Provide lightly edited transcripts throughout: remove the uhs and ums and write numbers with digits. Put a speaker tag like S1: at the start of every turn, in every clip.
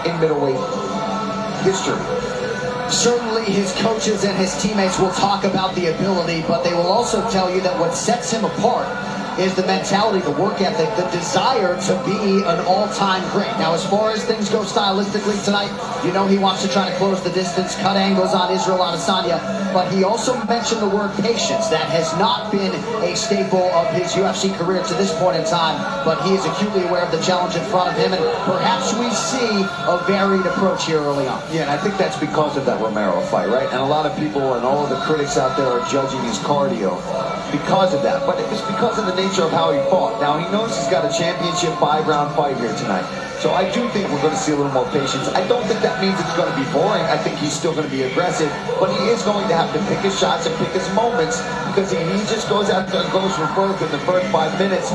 S1: in middleweight history.
S2: Certainly his coaches and his teammates will talk about the ability, but they will also tell you that what sets him apart is the mentality, the work ethic, the desire to be an all-time great. Now, as far as things go stylistically tonight, you know he wants to try to close the distance, cut angles on Israel Adesanya, but he also mentioned the word patience. That has not been a staple of his UFC career to this point in time, but he is acutely aware of the challenge in front of him, and perhaps we see a varied approach here early on.
S1: Yeah, and I think that's because of that Romero fight, right? And a lot of people and all of the critics out there are judging his cardio because of that, but it was because of the nature of how he fought. Now, he knows he's got a championship 5-round fight here tonight, so I do think we're going to see a little more patience. I don't think that means it's going to be boring. I think he's still going to be aggressive, but he is going to have to pick his shots and pick his moments, because if he just goes out there and goes for broke in the first 5 minutes,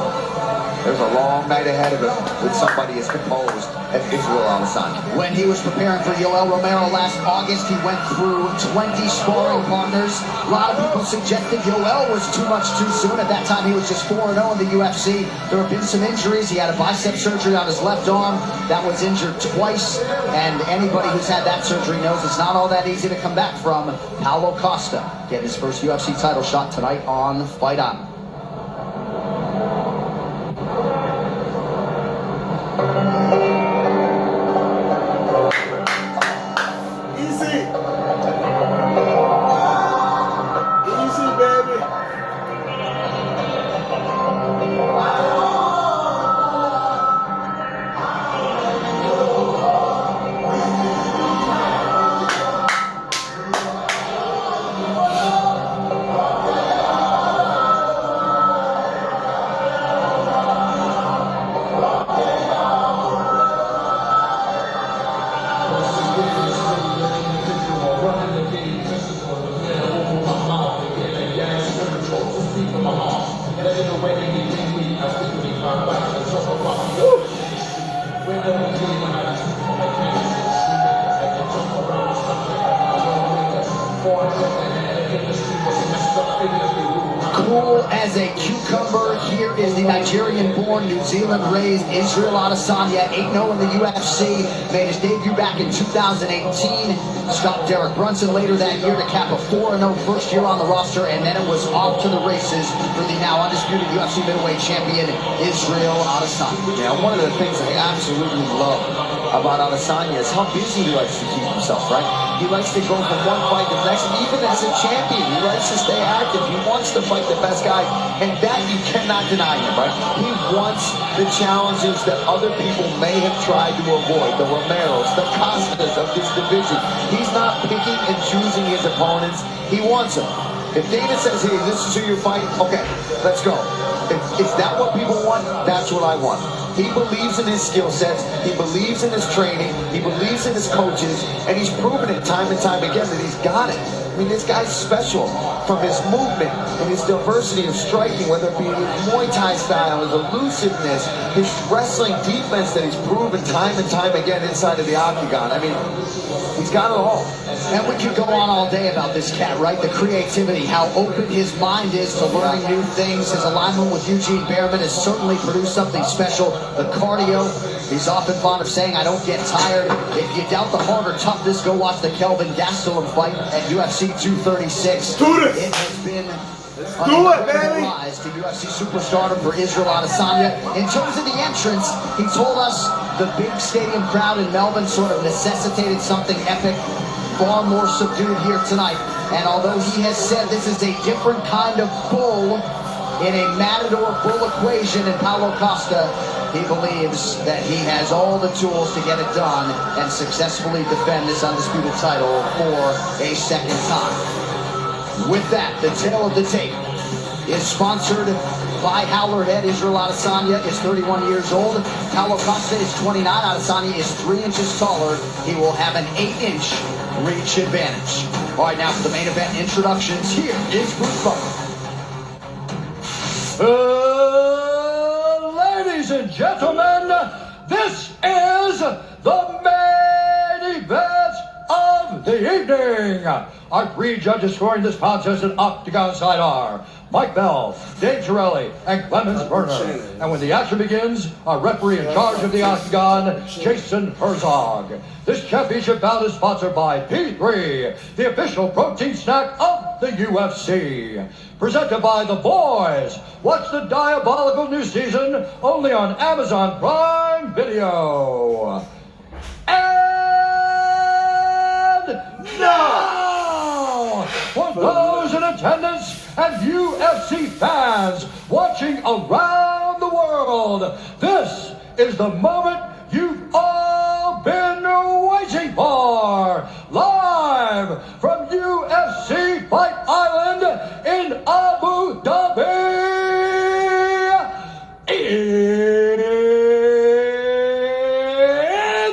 S1: there's a long night ahead of him with somebody as composed as Israel Adesanya.
S2: When he was preparing for Yoel Romero last August, he went through 20 sparring partners. A lot of people suggested Yoel was too much too soon. At that time, he was just 4-0 in the UFC. There have been some injuries. He had a bicep surgery on his left arm that was injured twice, and anybody who's had that surgery knows it's not all that easy to come back from. Paulo Costa getting his first UFC title shot tonight on Fight On. Cool as a cucumber, here is the Nigerian-born, New Zealand-raised Israel Adesanya, 8-0 in the UFC, made his debut back in 2018, stopped Derek Brunson later that year to cap a 4-0 first year on the roster, and then it was off to the races for the now undisputed UFC middleweight champion, Israel Adesanya.
S1: Yeah, one of the things I absolutely love about Adesanya is how busy he likes to keep himself, right? He likes to go from one fight to the next, and even as a champion, he likes to stay active. He wants to fight the best guy, and that you cannot deny him, right? He wants the challenges that other people may have tried to avoid, the Romeros, the Costas of this division. He's not picking and choosing his opponents. He wants them. If David says, hey, this is who you're fighting, okay, let's go. Is that what people want? That's what I want. He believes in his skill sets, he believes in his training, he believes in his coaches, and he's proven it time and time again that he's got it. I mean, this guy's special from his movement and his diversity of striking, whether it be his Muay Thai style, his elusiveness, his wrestling defense that he's proven time and time again inside of the octagon. I mean, he's got it all.
S2: And we could go on all day about this cat, right? The creativity, how open his mind is to learning new things. His alignment with Eugene Behrman has certainly produced something special. The cardio, he's often fond of saying, I don't get tired. If you doubt the heart or toughness, go watch the Kelvin Gastelum fight at UFC 236. It has been an rise to UFC superstardom for Israel Adesanya. In terms of the entrance, he told us the big stadium crowd in Melbourne sort of necessitated something epic, far more subdued here tonight. And although he has said this is a different kind of bull in a matador bull equation in Paulo Costa, he believes that he has all the tools to get it done and successfully defend this undisputed title for a second time. With that, the tale of the tape is sponsored by Howler Head. Israel Adesanya is 31 years old. Paulo Costa is 29. Adesanya is 3 inches taller. He will have an 8-inch reach advantage. All right, now for the main event introductions, here is Bruce Buffer.
S3: Ladies and gentlemen, this is the main event of of the evening. Our three judges scoring this contest in octagon side are Mike Bell, Dave Torelli, and Clemens Berner. And when the action begins, our referee in charge of the octagon, Jason Herzog. This championship bout is sponsored by P3, the official protein snack of the UFC. Presented by The Boys. Watch the diabolical new season only on Amazon Prime Video. And now, for those in attendance and UFC fans watching around the world, this is the moment you've all been waiting for. Live from UFC Fight Island in Abu Dhabi,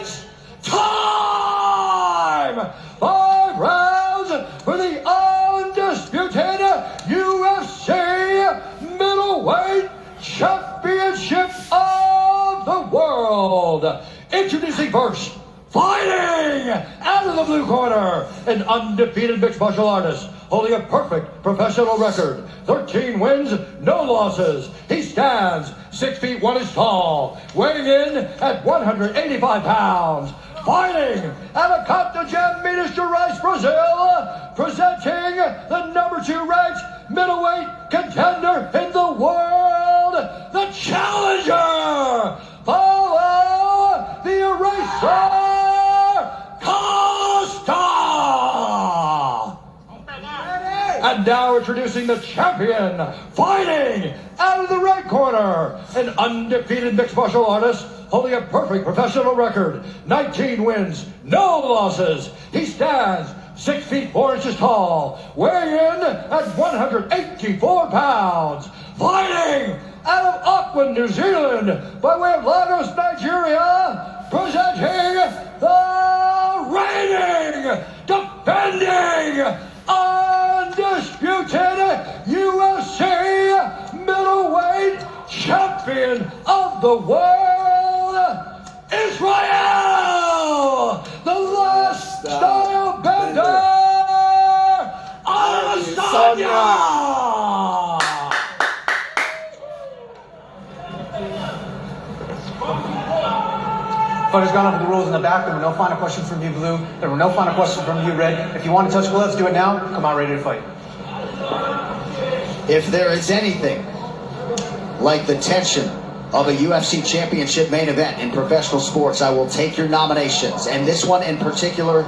S3: it's time! 5 rounds for the undisputed UFC Middleweight Championship of the World. Introducing first, fighting out of the blue corner, an undefeated mixed martial artist holding a perfect professional record. 13 wins, no losses. He stands 6 feet 1 inch tall, weighing in at 185 pounds. Fighting out of Costa, Minas Gerais, Brazil, presenting the number 2 ranked middleweight contender in the world, the challenger, Pola, the Eraser, Costa! And now introducing the champion, fighting out of the right corner, an undefeated mixed martial artist holding a perfect professional record, 19 wins, no losses. He stands 6 feet 4 inches tall, weighing in at 184 pounds. Fighting out of Auckland, New Zealand, by way of Lagos, Nigeria, presenting the reigning, defending, undisputed UFC middleweight champion of the world, Israel, the last style bender, Adesanya!
S4: Fighters gone over the rules in the back. There were no final questions from you, Blue. There were no final questions from you, Red. If you want to touch gloves, do it now. Come out ready to fight.
S2: If there is anything like the tension of a UFC championship main event in professional sports, I will take your nominations. And this one in particular,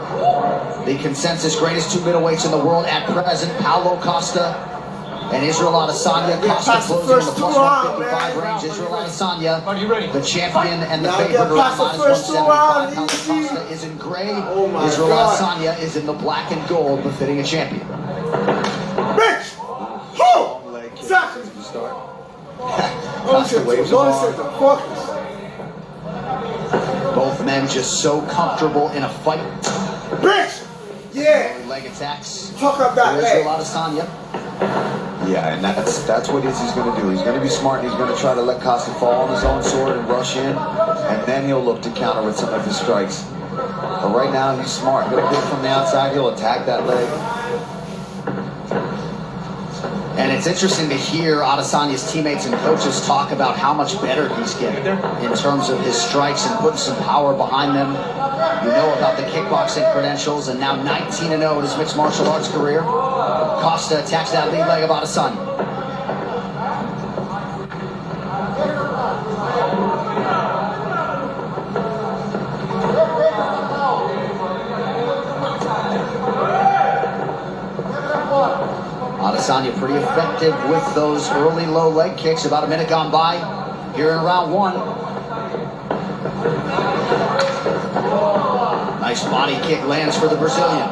S2: the consensus greatest 2 middleweights in the world at present, Paulo Costa and Israel Adesanya. Costa closing in the plus 155 range. Israel Adesanya,
S4: Are you ready?
S2: the champion and the favorite, around minus 175. Paulo Costa is in gray. Israel Adesanya is in the black and gold, befitting a champion.
S5: Bitch! Who? Exactly.
S2: Costa waves him on.
S5: Focus.
S2: Both men just so comfortable in a fight.
S5: Bitch! Yeah.
S2: Leg attacks.
S5: Talk up that leg.
S2: Israel Adesanya.
S1: Yeah, and that's what Izzy's going to do. He's going to be smart, and he's going to try to let Costa fall on his own sword and rush in, and then he'll look to counter with some of his strikes. But right now, he's smart. He'll get from the outside. He'll attack that leg.
S2: And it's interesting to hear Adesanya's teammates and coaches talk about how much better he's getting in terms of his strikes and putting some power behind them. You know about the kickboxing credentials, and now 19-0 in his mixed martial arts career. Costa attacks that lead leg of Adesanya. Adesanya pretty effective with those early low leg kicks. About a minute gone by here in round 1. Nice body kick lands for the Brazilian.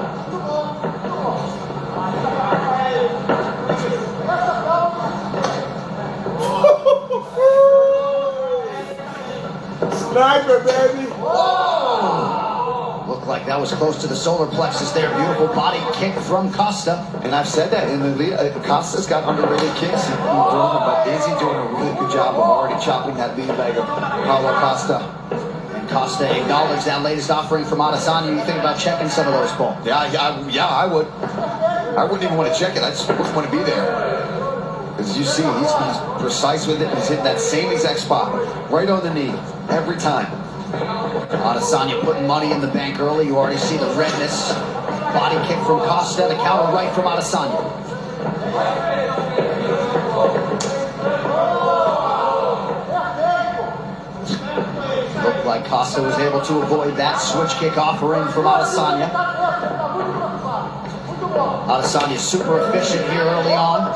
S5: Sniper, baby.
S2: Looked like that was close to the solar plexus there. Beautiful body kick from Costa.
S1: And I've said that in the lead. Costa's got underrated kicks, but Izzy doing a really good job of already chopping that lead leg of Paulo Costa. And
S2: Costa acknowledged that latest offering from Adesanya. You think about checking some of those, Paul?
S1: Yeah, I would. I wouldn't even want to check it. I just wouldn't want to be there. As you see, he's precise with it. He's hitting that same exact spot, right on the knee, every time.
S2: Adesanya putting money in the bank early. You already see the redness. Body kick from Costa. The counter right from Adesanya. Looked like Costa was able to avoid that switch kick offering from Adesanya. Adesanya super efficient here early on.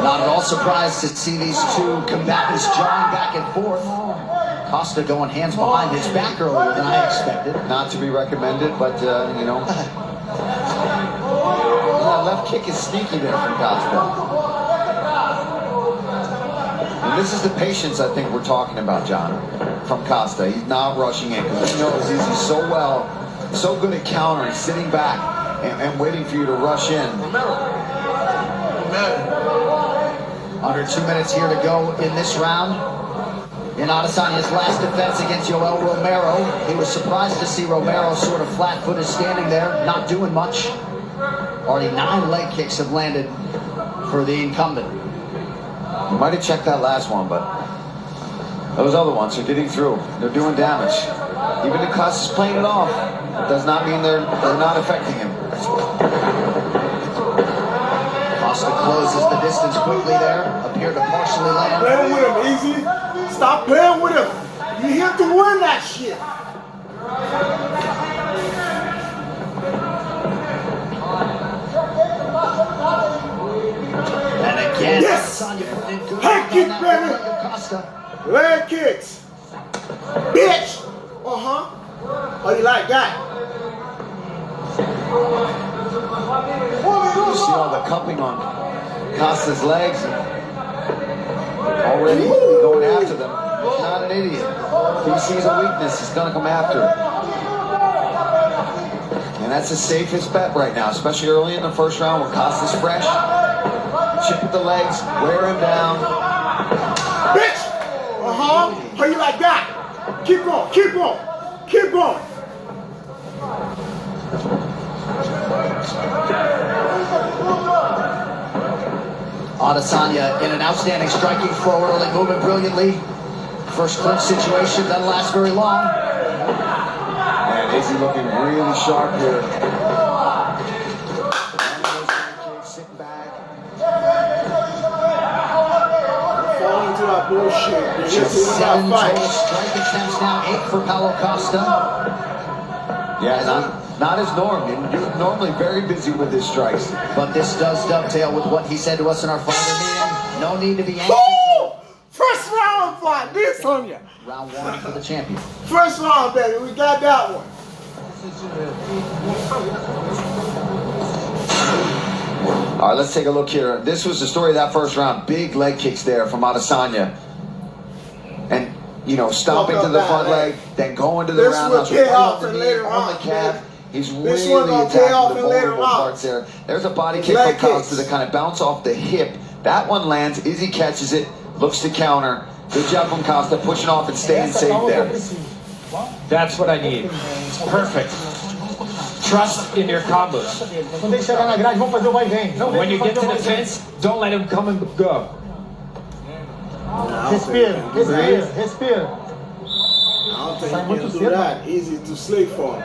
S2: Not at all surprised to see these two combatants jawing back and forth. Costa going hands behind his back earlier than I expected.
S1: Not to be recommended, but you know. That left kick is sneaky there from Costa. And this is the patience I think we're talking about, John, from Costa. He's not rushing in because he knows he's so good at countering, sitting back and waiting for you to rush in.
S2: Under 2 minutes here to go in this round. In Adesanya's last defense against Yoel Romero, he was surprised to see Romero sort of flat-footed standing there, not doing much. Already 9 leg kicks have landed for the incumbent.
S1: You might have checked that last one, but those other ones are getting through. They're doing damage. Even if Costa's playing it off, it does not mean they're not affecting him.
S2: Costa closes the distance quickly there. Appeared to partially land.
S5: Playing with him, Easy. Stop playing with him. You here to win that shit.
S2: And again,
S5: Yes!
S2: Adesanya putting in good
S5: Head
S2: work
S5: kick,
S2: on that
S5: baby.
S2: leg of Costa.
S5: Leg kicks. Bitch. Oh, you like that?
S1: You see all the cupping on Costa's legs. Already going after them. He's not an idiot. If he sees a weakness, he's going to come after it. And that's the safest bet right now, especially early in the first round when Costa's fresh. Chip at the legs, wear him down.
S5: Bitch. How you like that? Keep going, keep going, keep going.
S2: Adesanya in an outstanding striking flow early, moving brilliantly. First clinch situation doesn't last very long.
S1: And Izzy looking really sharp here. Sitting back.
S5: Fall into that bullshit.
S2: Just 7 total strike attempts now, 8 for Paulo Costa.
S1: Yeah, not his norm. You're normally very busy with his strikes.
S2: But this does dovetail with what he said to us in our fighter meeting. No need to be anxious.
S5: Woo! First round fight, this on you.
S2: Round 1 for the champion.
S5: First round, baby, we got that one.
S1: All right, let's take a look here. This was the story of that first round. Big leg kicks there from Adesanya. And, you know, stomping to the front leg, then going to the
S5: This
S1: roundhouse.
S5: will pay
S1: Right
S5: off
S1: on
S5: in
S1: the knee,
S5: later
S1: on the
S5: rounds,
S1: calf.
S5: man.
S1: He's
S5: This
S1: really
S5: one gonna pay
S1: attacking
S5: off
S1: the
S5: in later
S1: vulnerable
S5: rounds.
S1: parts there. There's a body kick
S5: Leg
S1: from Costa
S5: kicks.
S1: that kind of bounce off the hip. That one lands. Izzy catches it, looks to counter. Good job from Costa, pushing off and staying safe there.
S6: That's what I need. It's perfect. Trust in your combos.
S4: Quando ele chegar na grade, vamos fazer o vai e vem. Não
S6: When you
S4: deixa
S6: get to
S4: fazer o
S6: the
S4: vai e vem.
S6: fence, don't let him come and go.
S4: Respira, respira, respira.
S5: I don't think
S4: Sai
S5: he
S4: muito
S5: can do
S4: cedo.
S5: that. Easy to sleep for him.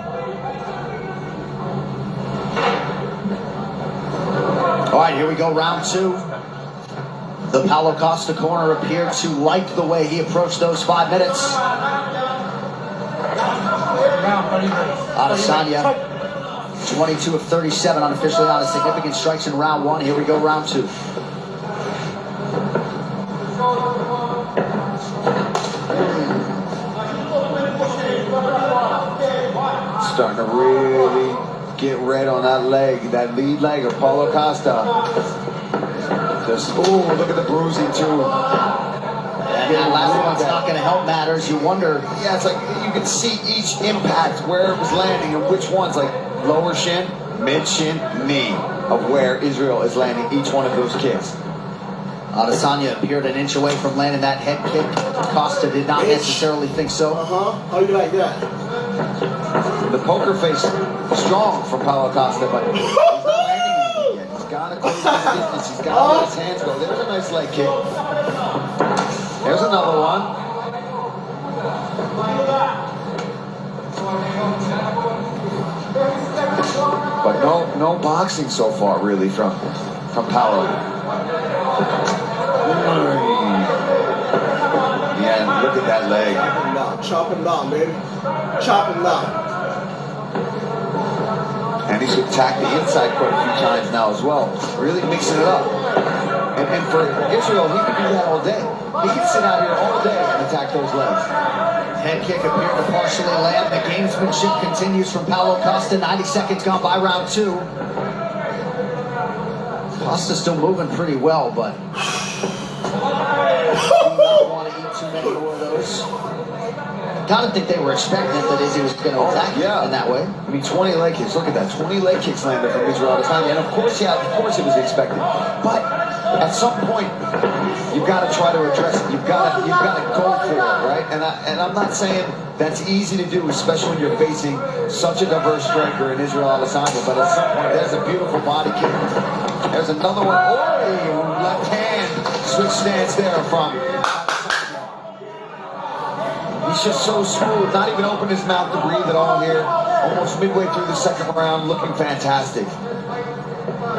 S2: All right, here we go, round 2. The Paulo Costa corner appeared to like the way he approached those 5 minutes. Adesanya, 22 of 37 unofficially on his significant strikes in round 1. Here we go, round 2.
S1: Starting to really get red on that leg, that lead leg of Paulo Costa. Just, ooh, look at the bruising too.
S2: And that last one's not going to help matters. You wonder.
S1: Yeah, it's like you can see each impact, where it was landing and which ones, like lower shin, mid shin, knee. of where Israel is landing each one of those kicks.
S2: Adesanya appeared an inch away from landing that head kick. Costa did not necessarily think so.
S5: How you like that?
S1: The poker face strong from Paulo Costa, but he's not landing anything yet. He's got to close his distance. He's got to let his hands go. There's a nice leg kick. There's another one. But no boxing so far, really, from Paulo. Yeah, look at that leg.
S5: Chop him down, baby. Chop him down.
S1: And he's attacked the inside quite a few times now as well. Really mixing it up. And for Israel, he could do that all day. He could sit out here all day and attack those legs.
S2: Head kick appeared to partially land. The gamesmanship continues from Paulo Costa. 90 seconds gone by round 2. Costa still moving pretty well, but do not want to eat too many more of those. Gotta think they were expecting that Izzy was going to attack in that way.
S1: I mean, 20 leg kicks. Look at that. 20 leg kicks landed from Israel Adesanya. And of course it was expected. But at some point, you've got to try to address it. You've got to go for it, right? And I'm not saying that's easy to do, especially when you're facing such a diverse striker in Israel Adesanya. But at some point, there's a beautiful body kick. There's another one. Oh, left hand switch stance there from. He's just so smooth, not even open his mouth to breathe at all here. Almost midway through the second round, looking fantastic.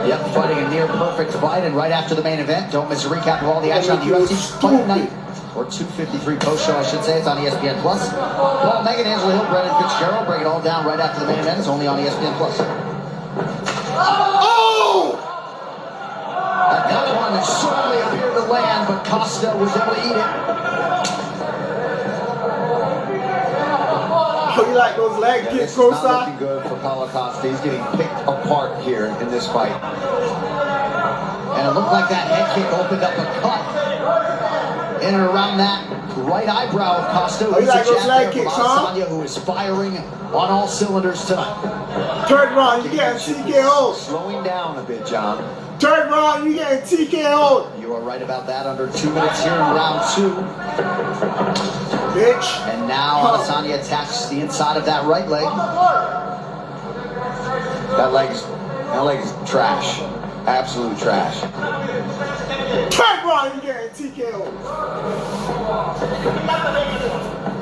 S2: Yep, fighting a near perfect fight, and right after the main event, don't miss a recap of all the action on the UFC Fight Night, or 253 post show, I should say. It's on ESPN Plus. Paul, Megan, Angela Hill, Brendan Fitzgerald, break it all down right after the main event. It's only on ESPN Plus.
S5: Oh!
S2: That one certainly appeared to land, but Costa was able to eat it.
S5: How you like those leg kicks,
S1: This is not
S5: Costa?
S1: looking good for Paulo Costa. He's getting picked apart here in this fight.
S2: And it looked like that head kick opened up a cut in and around that right eyebrow of Costa.
S5: How you like those leg
S2: From
S5: kicks, huh?
S2: Adesanya, who is firing on all cylinders tonight.
S5: Third round, you getting TKO.
S1: Slowing down a bit, John.
S5: Third round, you getting TKO.
S2: You are right about that. Under 2 minutes here in round 2.
S5: Bitch.
S2: And now Adesanya attacks the inside of that right leg.
S1: That leg is trash. Absolute trash.
S5: Third round, you getting TKO.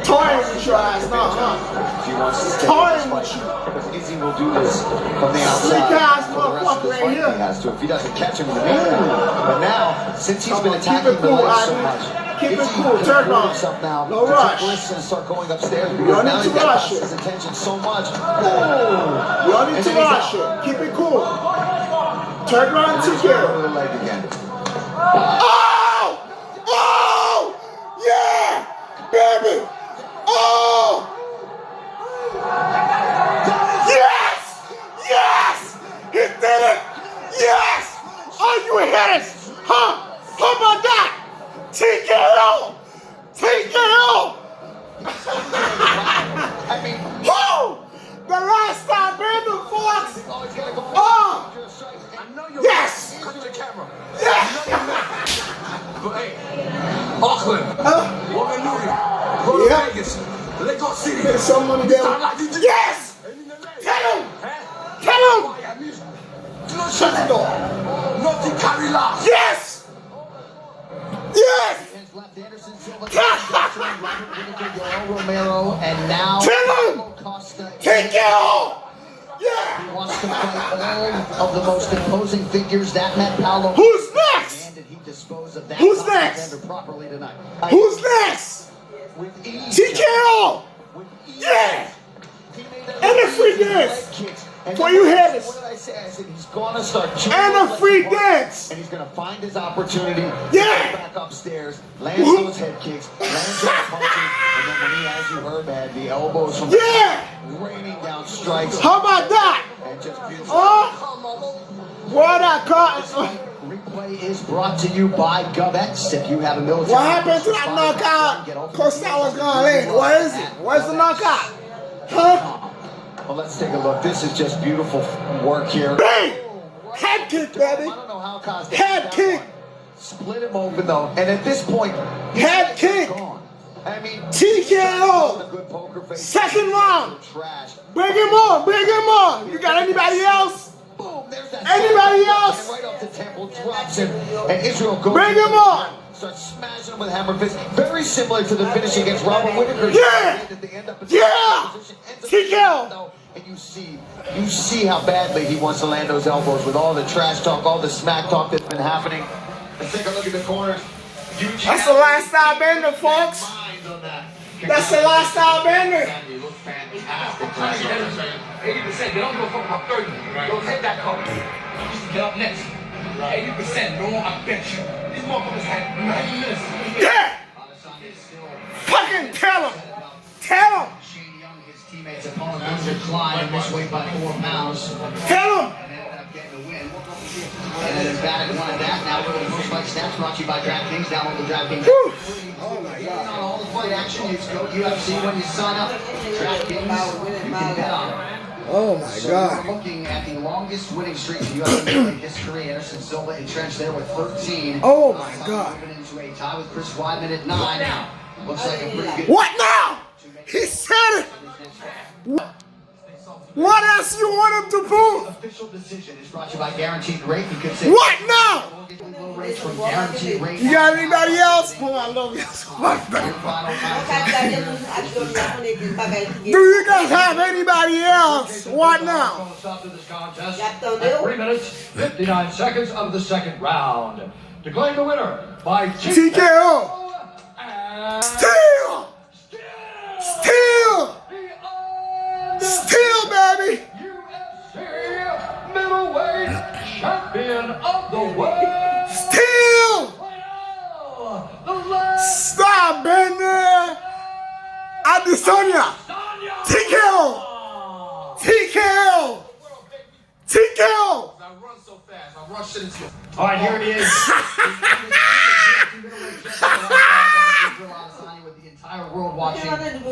S5: Toying with your ass now, huh?
S1: If he wants to stay in
S5: Toying
S1: this
S5: with
S1: fight,
S5: you.
S1: because Izzy will do this from the outside
S5: Slick ass
S1: for the rest of
S5: motherfucker
S1: this
S5: right
S1: fight
S5: here.
S1: he has to. If he doesn't catch him in the meantime. But now, since he's been
S5: Keep
S1: attacking
S5: it
S1: the
S5: cool,
S1: legs so
S5: Ivy.
S1: much,
S5: Keep it
S1: Izzy
S5: cool.
S1: can
S5: Third
S1: afford
S5: round.
S1: himself now
S5: No
S1: to
S5: rush.
S1: take risks and start going upstairs
S5: You
S1: because
S5: don't
S1: now
S5: need
S1: he's
S5: to
S1: got
S5: rush it.
S1: his attention so much.
S5: You don't need
S1: And
S5: to
S1: then he's
S5: rush
S1: out.
S5: it. Keep it cool. Third round,
S1: And he's
S5: TKO.
S1: going to the leg again.
S5: Oh! Oh! Yeah! Baby! Oh! Yes! Yes! He did it! Yes! Oh, you hit it! Huh? How about that? TKO! TKO!
S1: I mean,
S5: Who? The last time, baby, Fox!
S1: he's got to go.
S5: Oh!
S6: I know you're
S5: Yes!
S6: to the camera.
S5: Yes!
S6: But hey, Auckland, Wanganui, go to
S5: Yeah.
S6: Vegas, Lagos City.
S5: There's someone there.
S6: Start like you did.
S5: Yes! Tell him! Tell him!
S6: No shut the door. Nothing carry last.
S5: Yes! Yes!
S2: Against left Anderson Silva, Robert Whittaker, Yoel Romero, and now
S5: Tell him!
S2: Paulo Costa.
S5: Take it all! Yeah!
S2: He wants to fight all of the most imposing figures that met Paulo.
S5: Who's next?
S2: And did he dispose of that
S5: Who's
S2: top
S5: next?
S2: contender properly tonight?
S5: Who's next?
S1: With ease.
S5: TKO!
S1: With ease.
S5: Yeah!
S1: He made that
S5: And a free
S1: leg
S5: dance.
S1: kicks. And
S5: For
S1: then
S5: you
S1: what
S5: hitters.
S1: did I say? I said he's going to start chewing
S5: And a
S1: those
S5: free
S1: legs apart,
S5: dance.
S1: And he's going to find his opportunity.
S5: Yeah.
S1: Go back upstairs, lands those head kicks, lands those punches, and then when he has you heard, man, the elbows from
S5: Yeah!
S1: raining down strikes.
S5: How about that?
S1: And just beautiful.
S5: Oh! What I caught?
S2: Replay is brought to you by GovX. If you have a military...
S5: What happened to that knockout? Costa was gonna land. What is it? Where's the knockout? Huh?
S1: Well, let's take a look. This is just beautiful work here.
S5: Bang! Head kick,
S1: I
S5: baby.
S1: don't know how Costa
S5: Head
S1: hit that
S5: kick.
S1: one. Split him open though, and at this point, his
S5: Head
S1: legs
S5: kick.
S1: are gone. I mean,
S5: TKO.
S1: a good poker face.
S5: Second round.
S1: Trash.
S5: Bring him on. Bring him on. You got anybody else?
S1: Boom, there's that.
S5: Anybody else?
S1: Right off the temple, drops him, and Israel goes.
S5: Bring him on.
S1: Starts smashing him with hammer fist. Very similar to the finish against Robert Whittaker.
S5: Yeah. Yeah. TKO.
S1: And you see how badly he wants to land those elbows with all the trash talk, all the smack talk that's been happening. Let's take a look at the corners.
S5: That's the lifestyle bender, folks. That's the lifestyle bender.
S1: You look fantastic.
S6: 80%, they don't go fuck about 30. Go take that cover. Just get up next. 80%, no more, I bet you. These motherfuckers had 90 minutes.
S5: Yeah. Fucking tell him. Tell him.
S2: Shane Young, his teammates, opponent Loser Klein, and missed weight by 4 pounds.
S5: Tell him.
S2: And ended up getting the win. And then Bannock wanted that. Now we're going to post-fight stats brought to you by DraftKings. Download the DraftKings.
S5: Oh my
S2: On
S5: God.
S2: all the fight action, you go UFC when you sign up. DraftKings, you can bet on it.
S5: Oh my
S2: So
S5: God.
S2: we're looking at the longest winning streak in UFC history. Anderson Silva entrenched there with 13.
S5: Oh my God.
S2: Moving into a tie with Chris Weidman at 9. Looks like a pretty good.
S5: What now? He said it. What else you want him to prove?
S2: Official decision is brought to you by Guaranteed Rate. You could say
S5: What now?
S2: low rates from Guaranteed Rate.
S5: You got anybody else? Oh, I love you so much, baby.
S2: Your final time.
S5: Do you guys have anybody else? What now?
S6: Stop to this contest at 3 minutes, 59 seconds of the second round. Declaring the winner by
S5: TKO.
S6: and
S5: Still. Still. Still, baby.
S6: UFC middleweight champion of the world.
S5: Still.
S6: Well, the last
S5: Stop, Bender. Adesanya. TKO. TKO. TKO.
S4: I run so fast. I rush shit into.
S6: All right, here it is.
S2: With the entire world watching, you turned in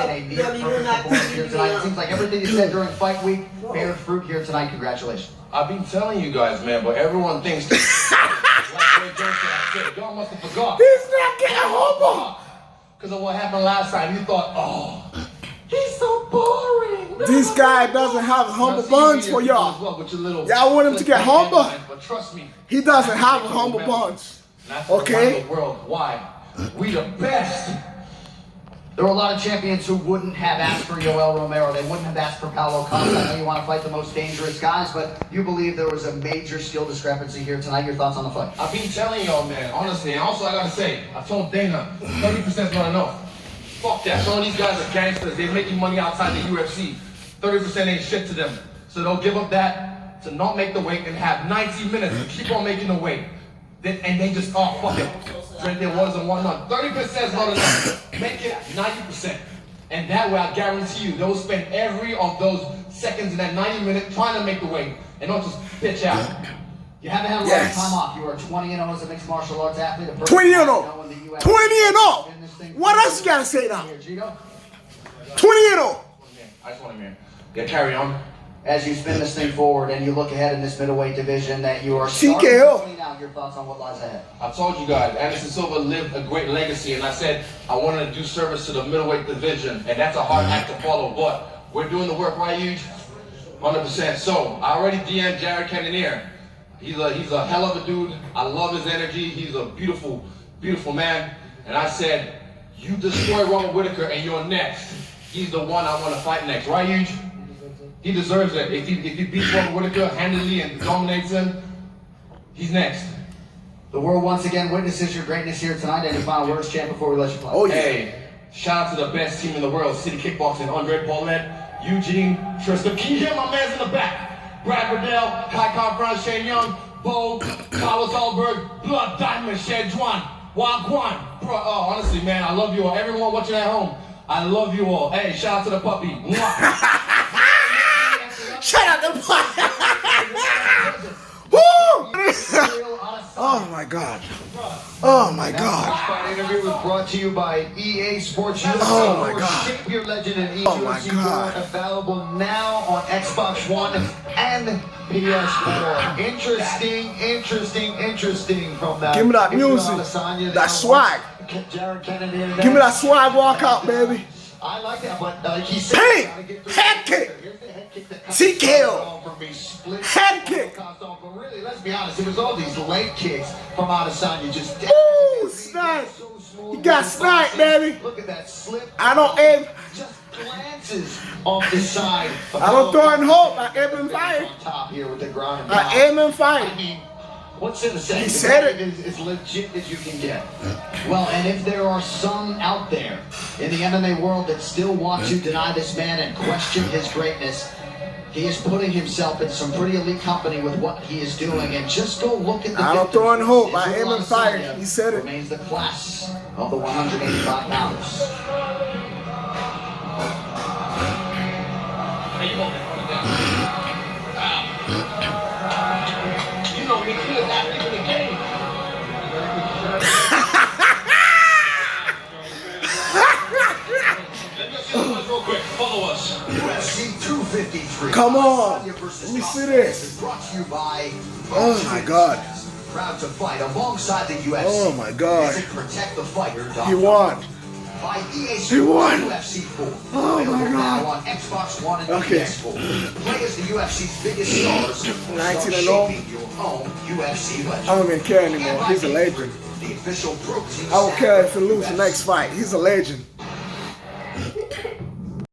S2: a near perfect performance here tonight. It seems like everything you said during fight week bears fruit here tonight. Congratulations.
S7: I've been telling you guys, man, but everyone thinks like y'all must have forgot.
S5: He's not getting humble.
S7: Because of what happened last time, you thought, oh, he's so boring.
S5: This guy doesn't have humble buns for y'all. Y'all want him to get humble?
S7: But trust me,
S5: He doesn't have a humble buns. Okay?
S7: The world. Why? We the best.
S2: There were a lot of champions who wouldn't have asked for Yoel Romero. They wouldn't have asked for Paulo Costa. I know you want to fight the most dangerous guys, but you believe there was a major skill discrepancy here tonight. Your thoughts on the fight?
S7: I've been telling y'all, man, honestly, and also I gotta say, I told Dana, 30% is not enough. Fuck that. Some of these guys are gangsters. They're making money outside the UFC. 30% ain't shit to them. So they'll give up that to not make the weight and have 90 minutes to keep on making the weight. And they just, oh, fuck it. Drink their waters and whatnot. 30% is not enough. Make it 90%. And that way, I guarantee you, they'll spend every of those seconds in that 90 minutes trying to make the weight and not just bitch out.
S2: You haven't had a lot of time off. You are 20-0 as a mixed martial arts athlete.
S5: 20-0. 20-0. What else you gotta say now? 20-0.
S7: I just want to hear. Yeah, carry on.
S2: As you spin this thing forward and you look ahead in this middleweight division that you are starting
S5: TKO.
S2: to clean out, your thoughts on what lies ahead?
S7: I told you guys, Anderson Silva lived a great legacy, and I said I wanted to do service to the middleweight division, and that's a hard act to follow, but we're doing the work, right, Huge? 100%. So, I already DM'd Jared Cannonier. He's a hell of a dude. I love his energy. He's a beautiful, beautiful man. And I said, you destroy Robert Whittaker, and you're next. He's the one I want to fight next, right, Huge? He deserves it. If he beats Robert Whittaker handily and dominates him, he's next.
S2: The world once again witnesses your greatness here tonight. Any final words, champ, before we let you play?
S5: Oh, yeah.
S7: Hey, shout out to the best team in the world, City Kickboxing, Andre Paulette, Eugene, Tristan. Can you hear my man's in the back? Brad Riddell, Kai Conference, Shane Young, Bo, Carlos Alberg, Blood Diamond, Shed Juan, Wagwan. Bro, honestly, man, I love you all. Everyone watching at home, I love you all. Hey, shout out to the puppy. Mwah.
S5: Shut up, the Woo! Oh my God. Oh my God.
S1: This fight interview was brought to you by EA Sports USA.
S5: Oh my God.
S1: Shape your legend in
S5: Oh my
S1: UFC
S5: God.
S1: Available now on Xbox One.
S2: and PS4. Interesting from that.
S5: Give me that music, that swag. Give me that swag walkout, baby.
S2: I like that, but he said
S5: head kick. TKO. Head kick.
S2: But really, let's be honest, it was all these leg kicks from Adesanya just.
S5: Ooh, snipe. He got sniped, baby.
S2: Look at that slip.
S5: I don't aim.
S2: Just glances off the side.
S5: I don't throw and hope. I aim and fight.
S2: Top here with the ground and
S5: I aim and
S2: I
S5: fight.
S2: mean, what's in the saying?
S5: He said it.
S2: Is as legit as you can get. Well, and if there are some out there in the MMA world that still want to deny this man and question his greatness, he is putting himself in some pretty elite company with what he is doing. And just go look at the
S5: I don't throw and hope. I
S2: Israel
S5: aim and fight.
S2: Adesanya
S5: He said it.
S2: remains the class of the 185 pounds.
S6: You know, we could athlete in the game. Real quick, follow us.
S2: UFC 253.
S5: Come on.
S2: Adesanya versus
S5: Let me see
S2: Costa
S5: this.
S2: is brought to you by
S5: Oh my God.
S2: Proud to fight alongside the UFC.
S5: Oh my God.
S2: Visit protectthefighter.com.
S5: He won.
S2: By EA
S5: He won.
S2: UFC 4.
S5: Oh my
S2: Available now
S5: God.
S2: on Xbox One and
S5: Okay.
S2: PS4. Play as the UFC's biggest stars.
S5: 19 and
S2: Start
S5: 0.
S2: shaping your own UFC legend.
S5: I don't even care anymore.
S2: And by
S5: He's a
S2: being
S5: legend.
S2: The official protein
S5: I don't care if he
S2: standard
S5: loses the
S2: UFC.
S5: next fight. He's a legend.